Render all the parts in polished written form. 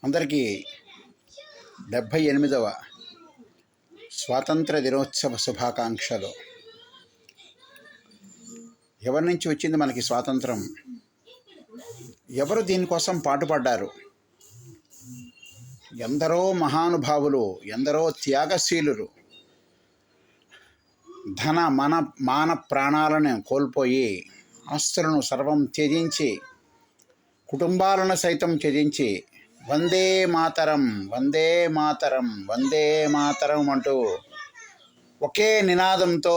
అందరికీ 78వ స్వాతంత్ర దినోత్సవ శుభాకాంక్షలు. ఎవరి నుంచి వచ్చింది మనకి స్వాతంత్రం? ఎవరు దీనికోసం పాటుపడ్డారు? ఎందరో మహానుభావులు, ఎందరో త్యాగశీలురు మాన ప్రాణాలను కోల్పోయి, ఆస్తులను సర్వం త్యజించి, కుటుంబాలను సైతం త్యజించి వందే మాతరం, వందే మాతరం, వందే మాతరం అంటూ ఒకే నినాదంతో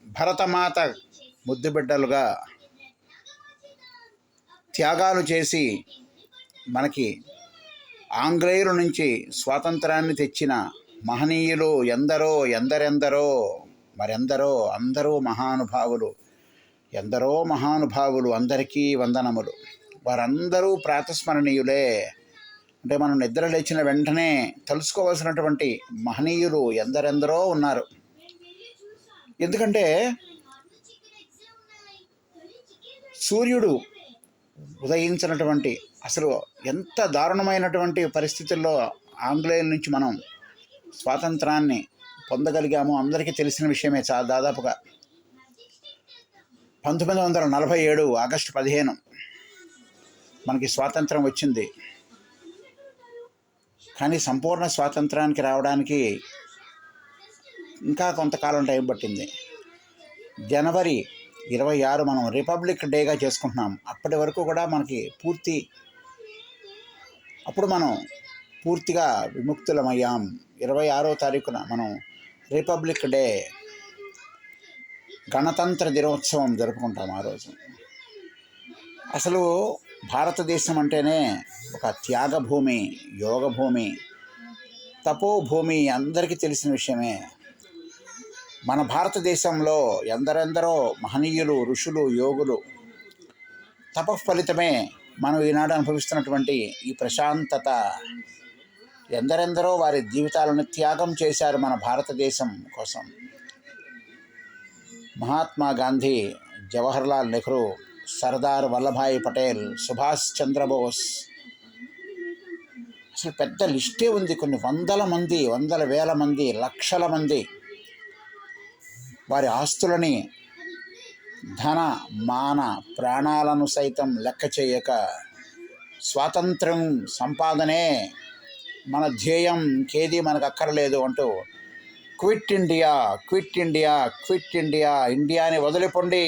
భరతమాత ముద్దుబిడ్డలుగా త్యాగాలు చేసి మనకి ఆంగ్లేయుల నుంచి స్వాతంత్రాన్ని తెచ్చిన మహనీయులు ఎందరెందరో అందరూ మహానుభావులు. అందరికీ వందనములు. వారందరూ ప్రాతస్మరణీయులే. అంటే మనం నిద్ర లేచిన వెంటనే తెలుసుకోవాల్సినటువంటి మహనీయులు ఎందరెందరో ఉన్నారు. ఎందుకంటే సూర్యుడు ఉదయించినటువంటి, అసలు ఎంత దారుణమైనటువంటి పరిస్థితుల్లో ఆంగ్లేయుల నుంచి మనం స్వాతంత్రాన్ని పొందగలిగాము అందరికీ తెలిసిన విషయమే. దాదాపుగా 1947 ఆగస్టు 15 మనకి స్వాతంత్రం వచ్చింది. కానీ సంపూర్ణ స్వాతంత్రానికి రావడానికి ఇంకా కొంతకాలం టైం పట్టింది. జనవరి 26 మనం రిపబ్లిక్ డేగా చేసుకుంటున్నాం. అప్పటి వరకు కూడా మనకి అప్పుడు మనం పూర్తిగా విముక్తులమయ్యాం. 26వ తారీఖున మనం రిపబ్లిక్ డే, గణతంత్ర దినోత్సవం జరుపుకుంటాం ఆ రోజు. అసలు భారతదేశం అంటేనే ఒక త్యాగభూమి, యోగభూమి, తపోభూమి, అందరికీ తెలిసిన విషయమే. మన భారతదేశంలో ఎందరెందరో మహనీయులు, ఋషులు, యోగులు తపఫలితమే మనం ఈనాడు అనుభవిస్తున్నటువంటి ఈ ప్రశాంతత. ఎందరెందరో వారి జీవితాలను త్యాగం చేశారు మన భారతదేశం కోసం. మహాత్మా గాంధీ, జవహర్లాల్ నెహ్రూ, సర్దార్ వల్లభాయ్ పటేల్, సుభాష్ చంద్రబోస్, అసలు పెద్ద లిస్టే ఉంది. కొన్ని వందల వేల మంది, లక్షల మంది వారి ఆస్తులని, ధన మాన ప్రాణాలను సైతం లెక్క చేయక స్వాతంత్రం సంపాదనే మన ధ్యేయం, ఇంకేది మనకు అక్కర్లేదు అంటూ quit India, quit India, quit India, ఇండియాని వదిలిపోండి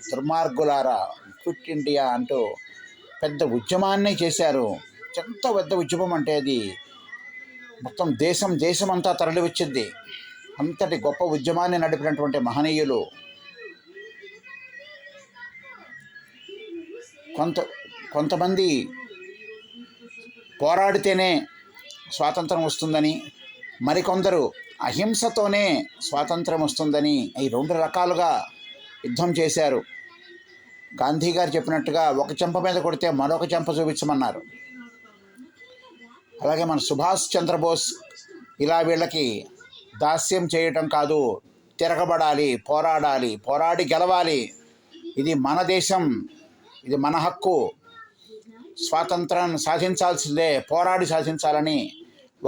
దుర్మార్గులారా, క్విట్ ఇండియా అంటూ పెద్ద ఉద్యమాన్ని చేశారు. ఎంత పెద్ద ఉద్యమం అంటే అది మొత్తం దేశమంతా తరలి వచ్చింది. అంతటి గొప్ప ఉద్యమాన్ని నడిపినటువంటి మహనీయులు. కొంతమంది పోరాడితేనే స్వాతంత్రం వస్తుందని, మరికొందరు అహింసతోనే స్వాతంత్రం వస్తుందని, ఈ 2 రకాలుగా యుద్ధం చేశారు. గాంధీ గారు చెప్పినట్టుగా ఒక చెంప మీద కొడితే మరొక చెంప చూపించమన్నారు. అలాగే మన సుభాష్ చంద్రబోస్ ఇలా వీళ్ళకి దాస్యం చేయటం కాదు, తిరగబడాలి, పోరాడి గెలవాలి, ఇది మన దేశం, ఇది మన హక్కు, స్వాతంత్రాన్ని సాధించాల్సిందే, పోరాడి సాధించాలని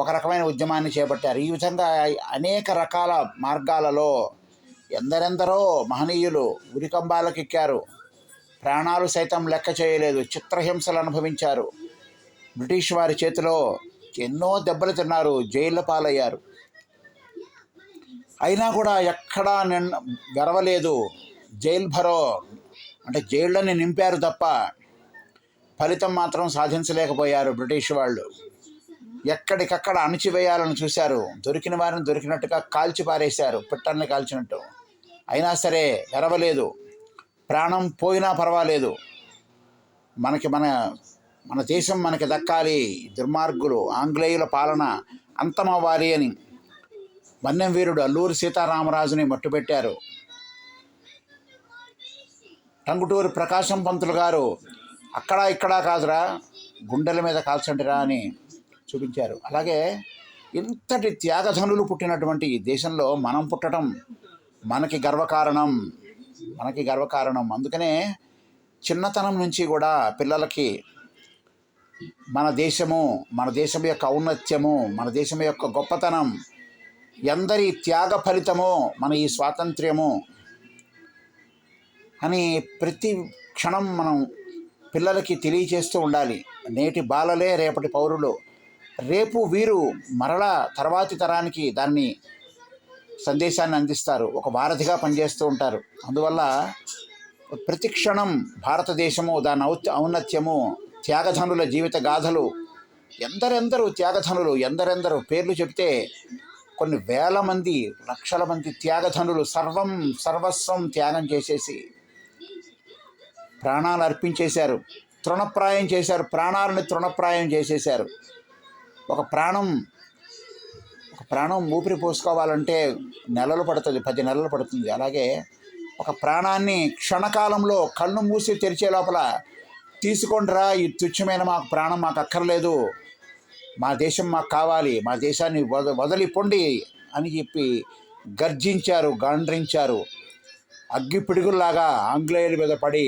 ఒక రకమైన ఉద్యమాన్ని చేపట్టారు. ఈ విధంగా అనేక రకాల మార్గాలలో ఎందరెందరో మహనీయులు ఉరికంబాలకు ఎక్కారు. ప్రాణాలు సైతం లెక్క చేయలేదు, చిత్రహింసలు అనుభవించారు. బ్రిటిష్ వారి చేతిలో ఎన్నో దెబ్బలు తిన్నారు, జైళ్ళ పాలయ్యారు. అయినా కూడా ఎక్కడా గెరవలేదు. జైలు భరో అంటే జైళ్ళని నింపారు తప్ప ఫలితం మాత్రం సాధించలేకపోయారు బ్రిటిష్ వాళ్ళు. ఎక్కడికక్కడ అణిచివేయాలని చూశారు. దొరికిన వారిని దొరికినట్టుగా కాల్చి పారేశారు, పిట్టల్ని కాల్చినట్టు. అయినా సరే గెరవలేదు. ప్రాణం పోయినా పర్వాలేదు, మన దేశం మనకి దక్కాలి, దుర్మార్గులు ఆంగ్లేయుల పాలన అంతమవ్వాలి అని వన్నెం వీరుడు అల్లూరి సీతారామరాజుని మట్టుపెట్టారు. టంగుటూరి ప్రకాశం పంతులు గారు అక్కడా ఇక్కడా కాదురా, గుండెల మీద కాల్చండిరా అని చూపించారు. అలాగే ఇంతటి త్యాగధనులు పుట్టినటువంటి ఈ దేశంలో మనం పుట్టడం మనకి గర్వకారణం. అందుకనే చిన్నతనం నుంచి కూడా పిల్లలకి మన దేశము, మన దేశం యొక్క ఔన్నత్యము, మన దేశం యొక్క గొప్పతనం, ఎందరి త్యాగ ఫలితమో మన ఈ స్వాతంత్ర్యము అని ప్రతి క్షణం మనం పిల్లలకి తెలియచేస్తూ ఉండాలి. నేటి బాలలే రేపటి పౌరులు. రేపు వీరు మరలా తర్వాతి తరానికి దాన్ని సందేశాన్ని అందిస్తారు, ఒక వారధిగా పనిచేస్తూ ఉంటారు. అందువల్ల ప్రతి క్షణం భారతదేశము, దాని ఔన్నత్యము, త్యాగధనుల జీవిత గాథలు, ఎందరెందరూ త్యాగధనులు, ఎందరెందరూ పేర్లు చెప్తే కొన్ని వేల మంది, లక్షల మంది త్యాగధనులు సర్వస్వం త్యాగం చేసేసి ప్రాణాలు అర్పించేశారు, తృణప్రాయం చేశారు, ప్రాణాలను తృణప్రాయం చేసేశారు. ఒక ప్రాణం ఊపిరి పోసుకోవాలంటే నెలలు పడుతుంది, 10 నెలలు పడుతుంది. అలాగే ఒక ప్రాణాన్ని క్షణకాలంలో కళ్ళు మూసి తెరిచే లోపల తీసుకోండిరా, ఈ తుచ్చమైన మాకు ప్రాణం మాకు అక్కర్లేదు, మా దేశం మాకు కావాలి, మా దేశాన్ని వదిలి పొండి అని చెప్పి గర్జించారు, గాండ్రించారు. అగ్గి పిడుగుల్లాగా ఆంగ్లేయుల మీద పడి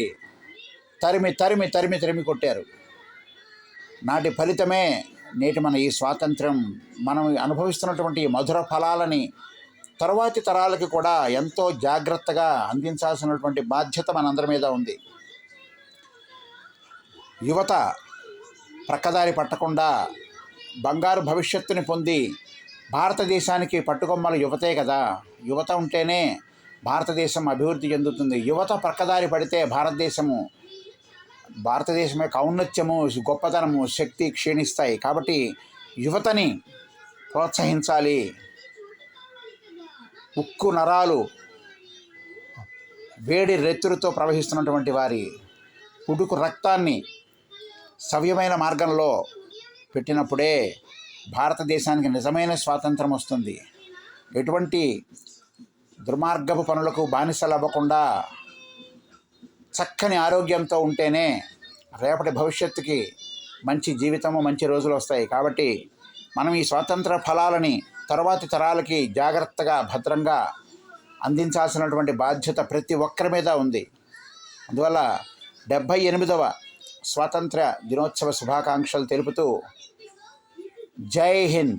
తరిమి తరిమి తరిమి తరిమి కొట్టారు. నాటి ఫలితమే నేటి మన ఈ స్వాతంత్రం. మనం అనుభవిస్తున్నటువంటి ఈ మధుర ఫలాలని తరువాతి తరాలకి కూడా ఎంతో జాగ్రత్తగా అందించాల్సినటువంటి బాధ్యత మనందరి మీద ఉంది. యువత ప్రక్కదారి పట్టకుండా బంగారు భవిష్యత్తుని పొంది భారతదేశానికి పట్టుకొమ్మల యువతే కదా. యువత ఉంటేనే భారతదేశం అభివృద్ధి చెందుతుంది. యువత ప్రక్కదారి పడితే భారతదేశం యొక్క ఔన్నత్యము, గొప్పతనము, శక్తి క్షీణిస్తాయి. కాబట్టి యువతని ప్రోత్సహించాలి. ఉక్కు నరాలు వేడి రెత్తురుతో ప్రవహిస్తున్నటువంటి వారి ఉడుకు రక్తాన్ని సవ్యమైన మార్గంలో పెట్టినప్పుడే భారతదేశానికి నిజమైన స్వాతంత్రం వస్తుంది. ఎటువంటి దుర్మార్గపు పనులకు బానిసలు అవ్వకుండా చక్కని ఆరోగ్యంతో ఉంటేనే రేపటి భవిష్యత్తుకి మంచి జీవితము, మంచి రోజులు వస్తాయి. కాబట్టి మనం ఈ స్వాతంత్ర ఫలాలని తరువాతి తరాలకి జాగ్రత్తగా, భద్రంగా అందించాల్సినటువంటి బాధ్యత ప్రతి ఒక్కరి మీద ఉంది. అందువల్ల 78వ స్వాతంత్ర దినోత్సవ శుభాకాంక్షలు తెలుపుతూ జై హింద్.